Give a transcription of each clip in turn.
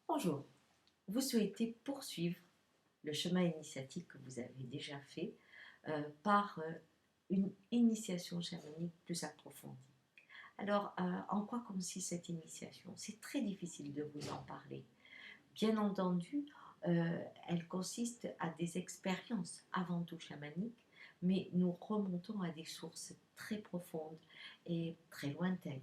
Bonjour, vous souhaitez poursuivre le chemin initiatique que vous avez déjà fait par une initiation chamanique plus approfondie. Alors, en quoi consiste cette initiation? C'est très difficile de vous en parler. Bien entendu, elle consiste à des expériences avant tout chamaniques, mais nous remontons à des sources très profondes et très lointaines.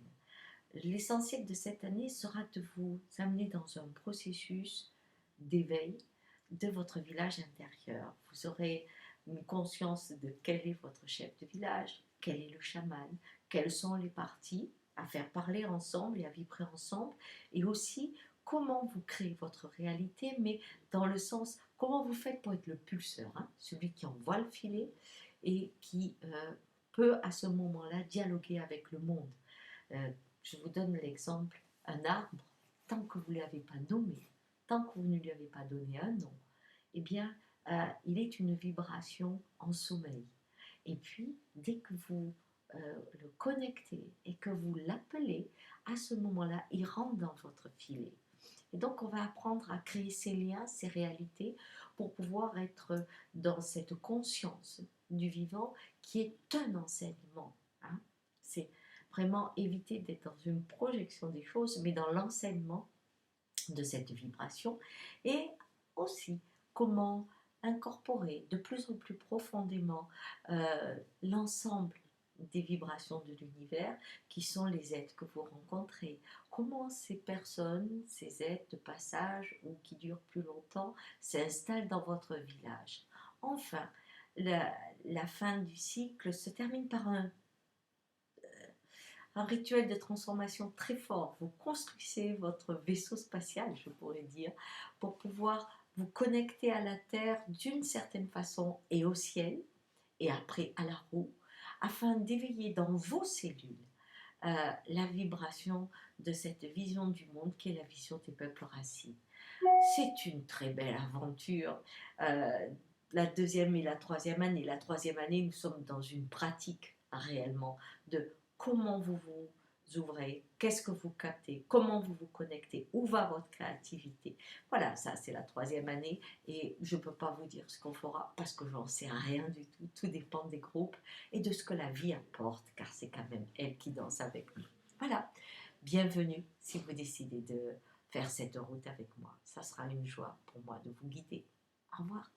L'essentiel de cette année sera de vous amener dans un processus d'éveil de votre village intérieur. Vous aurez une conscience de quel est votre chef de village, quel est le chaman, quelles sont les parties à faire parler ensemble et à vibrer ensemble, et aussi comment vous créez votre réalité, mais dans le sens comment vous faites pour être le pulseur, hein, celui qui envoie le filet et qui peut à ce moment-là dialoguer avec le monde. Euh, je vous donne l'exemple, un arbre, tant que vous ne l'avez pas nommé, tant que vous ne lui avez pas donné un nom, eh bien, il est une vibration en sommeil. Et puis, dès que vous le connectez et que vous l'appelez, à ce moment-là, il rentre dans votre filet. Et donc, on va apprendre à créer ces liens, ces réalités, pour pouvoir être dans cette conscience du vivant qui est un enseignement. Hein. C'est vraiment éviter d'être dans une projection des choses, mais dans l'enseignement de cette vibration. Et aussi, comment incorporer de plus en plus profondément l'ensemble des vibrations de l'univers qui sont les êtres que vous rencontrez. Comment ces personnes, ces êtres de passage ou qui durent plus longtemps s'installent dans votre village. Enfin, la fin du cycle se termine par un rituel de transformation très fort. Vous construisez votre vaisseau spatial, je pourrais dire, pour pouvoir vous connecter à la Terre d'une certaine façon et au ciel, et après à la roue, afin d'éveiller dans vos cellules la vibration de cette vision du monde qui est la vision des peuples racines. C'est une très belle aventure. La deuxième et la troisième année. La troisième année, nous sommes dans une pratique réellement de comment vous vous ouvrez, qu'est-ce que vous captez, comment vous vous connectez, où va votre créativité. Voilà, ça c'est la troisième année et je ne peux pas vous dire ce qu'on fera parce que j'en sais rien du tout. Tout dépend des groupes et de ce que la vie apporte car c'est quand même elle qui danse avec nous. Voilà, bienvenue si vous décidez de faire cette route avec moi. Ça sera une joie pour moi de vous guider. Au revoir.